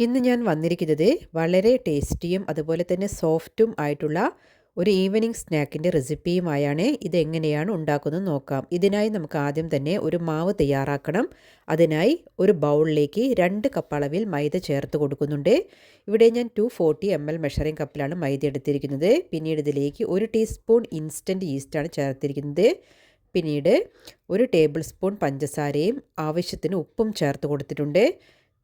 ഇന്ന് ഞാൻ വന്നിരിക്കുന്നത് വളരെ ടേസ്റ്റിയും അതുപോലെ തന്നെ സോഫ്റ്റും ആയിട്ടുള്ള ഒരു ഈവനിങ് സ്നാക്കിൻ്റെ റെസിപ്പിയുമായാണ്. ഇതെങ്ങനെയാണ് ഉണ്ടാക്കുന്നത് നോക്കാം. ഇതിനായി നമുക്ക് ആദ്യം തന്നെ ഒരു മാവ് തയ്യാറാക്കണം. അതിനായി ഒരു ബൗളിലേക്ക് 2 കപ്പ് അളവിൽ മൈദ ചേർത്ത് കൊടുക്കുന്നുണ്ട്. ഇവിടെ ഞാൻ 240 ml മെഷറിംഗ് കപ്പിലാണ് മൈദ എടുത്തിരിക്കുന്നത്. പിന്നീട് ഇതിലേക്ക് 1 ടീസ്പൂൺ ഇൻസ്റ്റൻറ്റ് ഈസ്റ്റാണ് ചേർത്തിരിക്കുന്നത്. പിന്നീട് 1 ടേബിൾ സ്പൂൺ പഞ്ചസാരയും ആവശ്യത്തിന് ഉപ്പും ചേർത്ത് കൊടുത്തിട്ടുണ്ട്.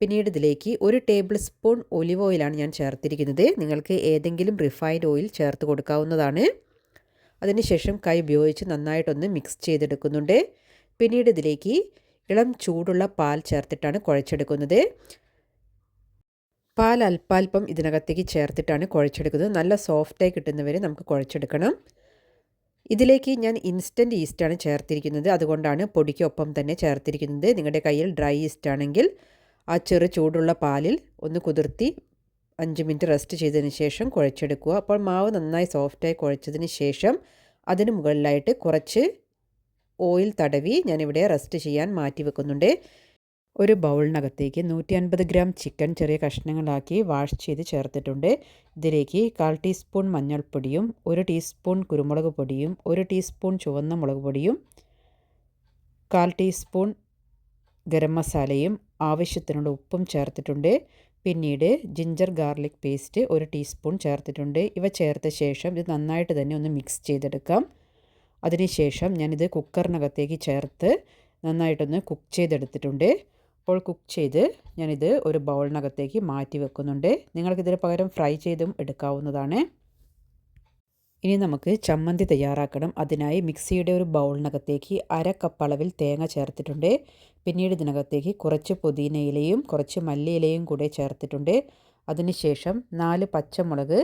പിന്നീട് ഇതിലേക്ക് 1 ടേബിൾ സ്പൂൺ ഒലിവ് ഓയിലാണ് ഞാൻ ചേർത്തിരിക്കുന്നത്. നിങ്ങൾക്ക് ഏതെങ്കിലും റിഫൈൻഡ് ഓയിൽ ചേർത്ത് കൊടുക്കാവുന്നതാണ്. അതിനുശേഷം കൈ ഉപയോഗിച്ച് നന്നായിട്ടൊന്ന് മിക്സ് ചെയ്തെടുക്കുന്നുണ്ട്. പിന്നീട് ഇതിലേക്ക് ഇളം ചൂടുള്ള പാൽ ചേർത്തിട്ടാണ് കുഴച്ചെടുക്കുന്നത്. പാൽ അല്പാൽപ്പം ഇതിനകത്തേക്ക് ചേർത്തിട്ടാണ് കുഴച്ചെടുക്കുന്നത്. നല്ല സോഫ്റ്റായി കിട്ടുന്നവരെ നമുക്ക് കുഴച്ചെടുക്കണം. ഇതിലേക്ക് ഞാൻ ഇൻസ്റ്റൻറ്റ് ഈസ്റ്റാണ് ചേർത്തിരിക്കുന്നത്. അതുകൊണ്ടാണ് പൊടിക്കൊപ്പം തന്നെ ചേർത്തിരിക്കുന്നത്. നിങ്ങളുടെ കയ്യിൽ ഡ്രൈ ഈസ്റ്റ് ആണെങ്കിൽ ആ ചെറു ചൂടുള്ള പാലിൽ ഒന്ന് കുതിർത്തി 5 മിനിറ്റ് റെസ്റ്റ് ചെയ്തതിന് ശേഷം കുഴച്ചെടുക്കുക. അപ്പോൾ മാവ് നന്നായി സോഫ്റ്റായി കുഴച്ചതിന് ശേഷം അതിന് മുകളിലായിട്ട് കുറച്ച് ഓയിൽ തടവി ഞാനിവിടെ റെസ്റ്റ് ചെയ്യാൻ മാറ്റി വെക്കുന്നുണ്ട്. ഒരു ബൗളിനകത്തേക്ക് 150 ഗ്രാം ചിക്കൻ ചെറിയ കഷ്ണങ്ങളാക്കി വാഷ് ചെയ്ത് ചേർത്തിട്ടുണ്ട്. ഇതിലേക്ക് 1/4 ടീസ്പൂൺ മഞ്ഞൾപ്പൊടിയും 1 ടീസ്പൂൺ കുരുമുളക് പൊടിയും 1 ടീസ്പൂൺ ചുവന്ന മുളക് പൊടിയും 1/4 ടീസ്പൂൺ ഗരം മസാലയും ആവശ്യത്തിനുള്ള ഉപ്പും ചേർത്തിട്ടുണ്ട്. പിന്നീട് ജിഞ്ചർ ഗാർലിക് പേസ്റ്റ് 1 ടീസ്പൂൺ ചേർത്തിട്ടുണ്ട്. ഇവ ചേർത്ത ശേഷം ഇത് നന്നായിട്ട് തന്നെ ഒന്ന് മിക്സ് ചെയ്തെടുക്കാം. അതിനുശേഷം ഞാനിത് കുക്കറിനകത്തേക്ക് ചേർത്ത് നന്നായിട്ടൊന്ന് കുക്ക് ചെയ്തെടുത്തിട്ടുണ്ട്. അപ്പോൾ കുക്ക് ചെയ്ത് ഞാനിത് ഒരു ബൗളിനകത്തേക്ക് മാറ്റി വെക്കുന്നുണ്ട്. നിങ്ങൾക്കിതിന് പകരം ഫ്രൈ ചെയ്തും എടുക്കാവുന്നതാണ്. ഇനി നമുക്ക് ചമ്മന്തി തയ്യാറാക്കണം. അതിനായി മിക്സിയുടെ ഒരു ബൗളിനകത്തേക്ക് 1/2 കപ്പ് അളവിൽ തേങ്ങ ചേർത്തിട്ടുണ്ട്. പിന്നീട് ഇതിനകത്തേക്ക് കുറച്ച് പുതിനയിലയും കുറച്ച് മല്ലിയിലയും കൂടെ ചേർത്തിട്ടുണ്ട്. അതിനുശേഷം 4 പച്ചമുളക്,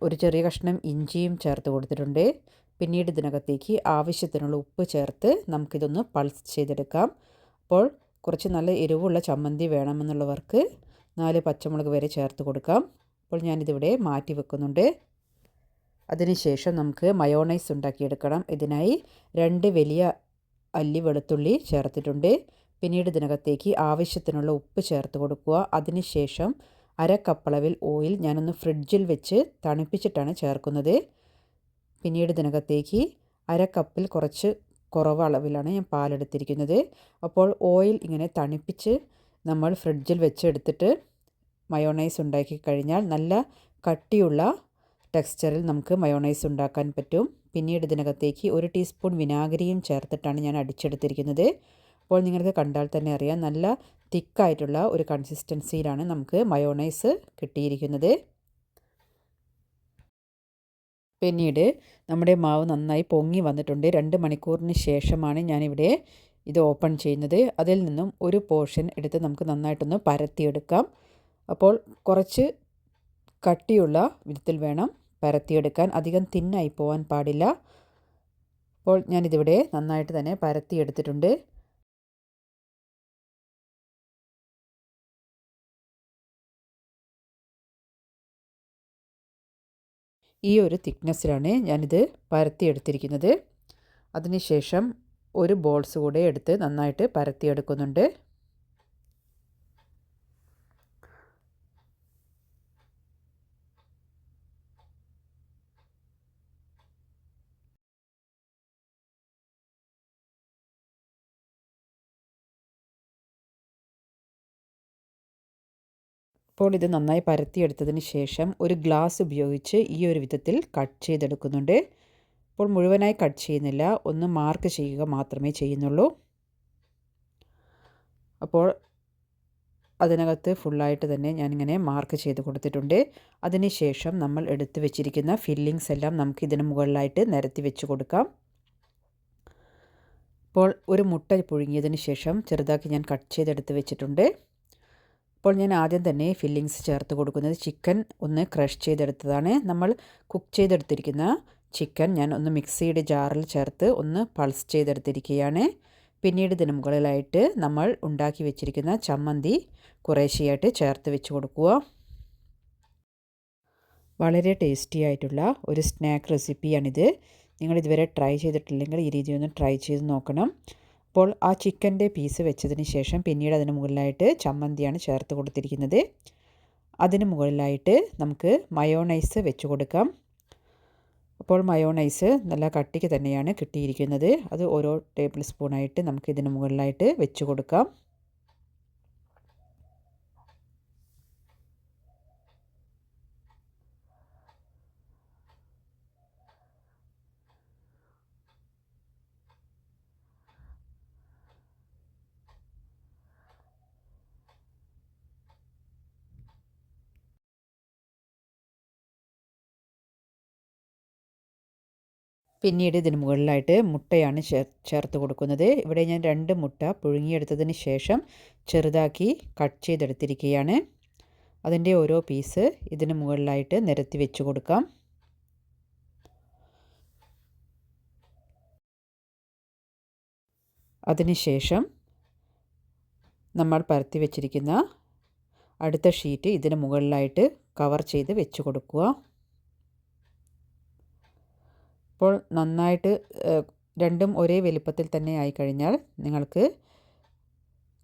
ഒരു ചെറിയ കഷ്ണം ഇഞ്ചിയും ചേർത്ത് കൊടുത്തിട്ടുണ്ട്. പിന്നീട് ഇതിനകത്തേക്ക് ആവശ്യത്തിനുള്ള ഉപ്പ് ചേർത്ത് നമുക്കിതൊന്ന് പൾസ് ചെയ്തെടുക്കാം. അപ്പോൾ കുറച്ച് നല്ല എരിവുള്ള ചമ്മന്തി വേണമെന്നുള്ളവർക്ക് 4 പച്ചമുളക് വരെ ചേർത്ത് കൊടുക്കാം. അപ്പോൾ ഞാനിതിവിടെ മാറ്റി വെക്കുന്നുണ്ട്. അതിനുശേഷം നമുക്ക് മയോണൈസ് ഉണ്ടാക്കിയെടുക്കണം. ഇതിനായി 2 വലിയ അല്ലി വെളുത്തുള്ളി ചേർത്തിട്ടുണ്ട്. പിന്നീട് ഇതിനകത്തേക്ക് ആവശ്യത്തിനുള്ള ഉപ്പ് ചേർത്ത് കൊടുക്കുക. അതിനുശേഷം 1/2 കപ്പ് അളവിൽ ഓയിൽ ഞാനൊന്ന് ഫ്രിഡ്ജിൽ വെച്ച് തണുപ്പിച്ചിട്ടാണ് ചേർക്കുന്നത്. പിന്നീട് ഇതിനകത്തേക്ക് 1/2 കപ്പിൽ കുറച്ച് കുറവ് അളവിലാണ് ഞാൻ പാലെടുത്തിരിക്കുന്നത്. അപ്പോൾ ഓയിൽ ഇങ്ങനെ തണുപ്പിച്ച് നമ്മൾ ഫ്രിഡ്ജിൽ വെച്ച് എടുത്തിട്ട് മയോണൈസ് ഉണ്ടാക്കി കഴിഞ്ഞാൽ നല്ല കട്ടിയുള്ള ടെക്സ്ചറിൽ നമുക്ക് മയോണൈസ് ഉണ്ടാക്കാൻ പറ്റും. പിന്നീട് ഇതിനകത്തേക്ക് 1 ടീസ്പൂൺ വിനാഗിരിയും ചേർത്തിട്ടാണ് ഞാൻ അടിച്ചെടുത്തിരിക്കുന്നത്. അപ്പോൾ നിങ്ങൾക്ക് കണ്ടാൽ തന്നെ അറിയാം, നല്ല തിക്കായിട്ടുള്ള ഒരു കൺസിസ്റ്റൻസിയിലാണ് നമുക്ക് മയോണൈസ് കിട്ടിയിരിക്കുന്നത്. പിന്നീട് നമ്മുടെ മാവ് നന്നായി പൊങ്ങി വന്നിട്ടുണ്ട്. 2 മണിക്കൂറിന് ശേഷമാണ് ഞാനിവിടെ ഇത് ഓപ്പൺ ചെയ്യുന്നത്. അതിൽ നിന്നും ഒരു പോർഷൻ എടുത്ത് നമുക്ക് നന്നായിട്ടൊന്ന് പരത്തിയെടുക്കാം. അപ്പോൾ കുറച്ച് കട്ടിയുള്ള വിധത്തിൽ വേണം പരത്തിയെടുക്കാൻ, അധികം തിന്നായി പോകാൻ പാടില്ല. അപ്പോൾ ഞാനിതിവിടെ നന്നായിട്ട് തന്നെ പരത്തിയെടുത്തിട്ടുണ്ട്. ഈ ഒരു തിക്നെസ്സിലാണ് ഞാനിത് പരത്തിയെടുത്തിരിക്കുന്നത്. അതിനുശേഷം ഒരു ബോൾസ് കൂടെ എടുത്ത് നന്നായിട്ട് പരത്തിയെടുക്കുന്നുണ്ട്. അപ്പോൾ ഇത് നന്നായി പരത്തിയെടുത്തതിന് ശേഷം ഒരു ഗ്ലാസ് ഉപയോഗിച്ച് ഈ ഒരു വിധത്തിൽ കട്ട് ചെയ്തെടുക്കുന്നുണ്ട്. അപ്പോൾ മുഴുവനായി കട്ട് ചെയ്യുന്നില്ല, ഒന്ന് മാർക്ക് ചെയ്യുക മാത്രമേ ചെയ്യുന്നുള്ളൂ. അപ്പോൾ അതിനകത്ത് ഫുള്ളായിട്ട് തന്നെ ഞാനിങ്ങനെ മാർക്ക് ചെയ്ത് കൊടുത്തിട്ടുണ്ട്. അതിനുശേഷം നമ്മൾ എടുത്തു വെച്ചിരിക്കുന്ന ഫില്ലിങ്സ് എല്ലാം നമുക്ക് ഇതിന് മുകളിലായിട്ട് നിരത്തി വെച്ച് കൊടുക്കാം. അപ്പോൾ ഒരു മുട്ട പുഴുങ്ങിയതിന് ശേഷം ചെറുതാക്കി ഞാൻ കട്ട് ചെയ്തെടുത്ത് വെച്ചിട്ടുണ്ട്. അപ്പോൾ ഞാൻ ആദ്യം തന്നെ ഫില്ലിങ്സ് ചേർത്ത് കൊടുക്കുന്നത് ചിക്കൻ ഒന്ന് ക്രഷ് ചെയ്തെടുത്തതാണ്. നമ്മൾ കുക്ക് ചെയ്തെടുത്തിരിക്കുന്ന ചിക്കൻ ഞാൻ ഒന്ന് മിക്സിയുടെ ജാറിൽ ചേർത്ത് ഒന്ന് പൾസ് ചെയ്തെടുത്തിരിക്കുകയാണ്. പിന്നീട് ഇതിന് മുകളിലായിട്ട് നമ്മൾ ഉണ്ടാക്കി വെച്ചിരിക്കുന്ന ചമ്മന്തി കുറേശ്ശെയായിട്ട് ചേർത്ത് വെച്ച് കൊടുക്കുക. വളരെ ടേസ്റ്റി ആയിട്ടുള്ള ഒരു സ്നാക്ക് റെസിപ്പിയാണിത്. നിങ്ങളിതുവരെ ട്രൈ ചെയ്തിട്ടില്ലെങ്കിൽ ഈ രീതി ഒന്ന് ട്രൈ ചെയ്ത് നോക്കണം. അപ്പോൾ ആ ചിക്കൻ്റെ പീസ് വെച്ചതിന് ശേഷം പിന്നീട് അതിന് മുകളിലായിട്ട് ചമ്മന്തിയാണ് ചേർത്ത് കൊടുത്തിരിക്കുന്നത്. അതിന് മുകളിലായിട്ട് നമുക്ക് മയോണൈസ് വെച്ച് കൊടുക്കാം. അപ്പോൾ മയോണൈസ് നല്ല കട്ടിക്ക് തന്നെയാണ് കിട്ടിയിരിക്കുന്നത്. അത് ഓരോ ടേബിൾ സ്പൂണായിട്ട് നമുക്ക് ഇതിന് മുകളിലായിട്ട് വെച്ച് കൊടുക്കാം. പിന്നീട് ഇതിന് മുകളിലായിട്ട് മുട്ടയാണ് ചേർത്ത് കൊടുക്കുന്നത്. ഇവിടെ ഞാൻ 2 മുട്ട പുഴുങ്ങിയെടുത്തതിന് ശേഷം ചെറുതാക്കി കട്ട് ചെയ്തെടുത്തിരിക്കുകയാണ്. അതിൻ്റെ ഓരോ പീസ് ഇതിന് മുകളിലായിട്ട് നിരത്തി വെച്ച് കൊടുക്കാം. അതിനുശേഷം നമ്മൾ പരത്തി വെച്ചിരിക്കുന്ന അടുത്ത ഷീറ്റ് ഇതിന് മുകളിലായിട്ട് കവർ ചെയ്ത് വെച്ച് കൊടുക്കുക. അപ്പോൾ നന്നായിട്ട് രണ്ടും ഒരേ വലിപ്പത്തിൽ തന്നെ ആയിക്കഴിഞ്ഞാൽ നിങ്ങൾക്ക്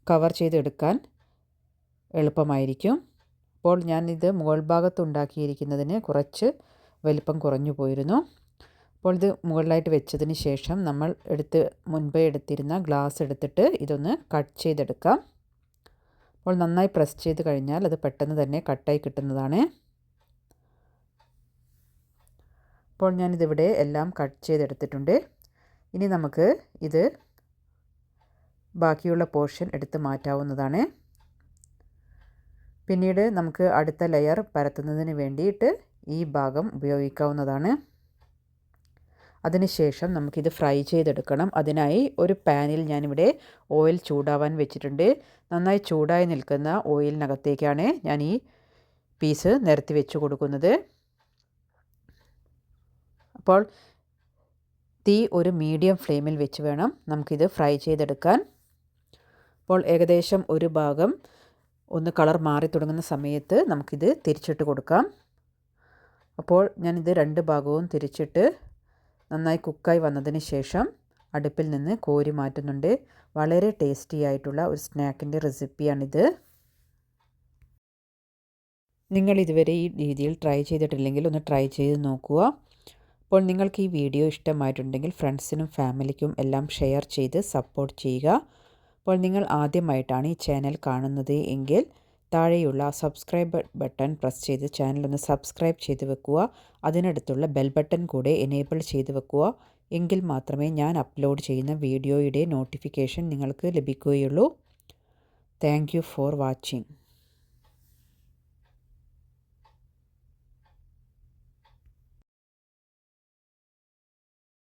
കവർ ചെയ്തെടുക്കാൻ എളുപ്പമായിരിക്കും. അപ്പോൾ ഞാനിത് മുകൾ ഭാഗത്ത് ഉണ്ടാക്കിയിരിക്കുന്നതിന് കുറച്ച് വലിപ്പം കുറഞ്ഞു പോയിരുന്നു. അപ്പോൾ ഇത് മുകളിലായിട്ട് വെച്ചതിന് ശേഷം നമ്മൾ മുൻപേ എടുത്തിരുന്ന ഗ്ലാസ് എടുത്തിട്ട് ഇതൊന്ന് കട്ട് ചെയ്തെടുക്കാം. അപ്പോൾ നന്നായി പ്രസ് ചെയ്ത് കഴിഞ്ഞാൽ അത് പെട്ടെന്ന് തന്നെ കട്ടായി കിട്ടുന്നതാണ്. അപ്പോൾ ഞാനിതിവിടെ എല്ലാം കട്ട് ചെയ്തെടുത്തിട്ടുണ്ട്. ഇനി നമുക്ക് ഇത് ബാക്കിയുള്ള പോർഷൻ എടുത്ത് മാറ്റാവുന്നതാണ്. പിന്നീട് നമുക്ക് അടുത്ത ലെയർ പരത്തുന്നതിന് വേണ്ടിയിട്ട് ഈ ഭാഗം ഉപയോഗിക്കാവുന്നതാണ്. അതിനുശേഷം നമുക്കിത് ഫ്രൈ ചെയ്തെടുക്കണം. അതിനായി ഒരു പാനിൽ ഞാനിവിടെ ഓയിൽ ചൂടാവാൻ വെച്ചിട്ടുണ്ട്. നന്നായി ചൂടായി നിൽക്കുന്ന ഓയിലിനകത്തേക്കാണ് ഞാൻ ഈ പീസ് നിരത്തി വെച്ച് കൊടുക്കുന്നത്. അപ്പോൾ തീ ഒരു മീഡിയം ഫ്ലെയിമിൽ വെച്ച് വേണം നമുക്കിത് ഫ്രൈ ചെയ്തെടുക്കാൻ. അപ്പോൾ ഏകദേശം ഒരു ഭാഗം ഒന്ന് കളർ മാറി തുടങ്ങുന്ന സമയത്ത് നമുക്കിത് തിരിച്ചിട്ട് കൊടുക്കാം. അപ്പോൾ ഞാനിത് 2 ഭാഗവും തിരിച്ചിട്ട് നന്നായി കുക്കായി വന്നതിന് ശേഷം അടുപ്പിൽ നിന്ന് കോരി മാറ്റുന്നുണ്ട്. വളരെ ടേസ്റ്റി ആയിട്ടുള്ള ഒരു സ്നാക്കിൻ്റെ റെസിപ്പിയാണിത്. നിങ്ങൾ ഇതുവരെ ഈ രീതിയിൽ ട്രൈ ചെയ്തിട്ടില്ലെങ്കിൽ ഒന്ന് ട്രൈ ചെയ്ത് നോക്കുക. അപ്പോൾ നിങ്ങൾക്ക് ഈ വീഡിയോ ഇഷ്ടമായിട്ടുണ്ടെങ്കിൽ ഫ്രണ്ട്സിനും ഫാമിലിക്കും എല്ലാം ഷെയർ ചെയ്ത് സപ്പോർട്ട് ചെയ്യുക. അപ്പോൾ നിങ്ങൾ ആദ്യമായിട്ടാണ് ഈ ചാനൽ കാണുന്നത് എങ്കിൽ താഴെയുള്ള സബ്സ്ക്രൈബ് ബട്ടൺ പ്രസ് ചെയ്ത് ചാനലൊന്ന് സബ്സ്ക്രൈബ് ചെയ്ത് വെക്കുക. അതിനടുത്തുള്ള ബെൽ ബട്ടൺ കൂടെ എനേബിൾ ചെയ്ത് വെക്കുക. എങ്കിൽ മാത്രമേ ഞാൻ അപ്ലോഡ് ചെയ്യുന്ന വീഡിയോയുടെ നോട്ടിഫിക്കേഷൻ നിങ്ങൾക്ക് ലഭിക്കുകയുള്ളൂ. Thank you for watching.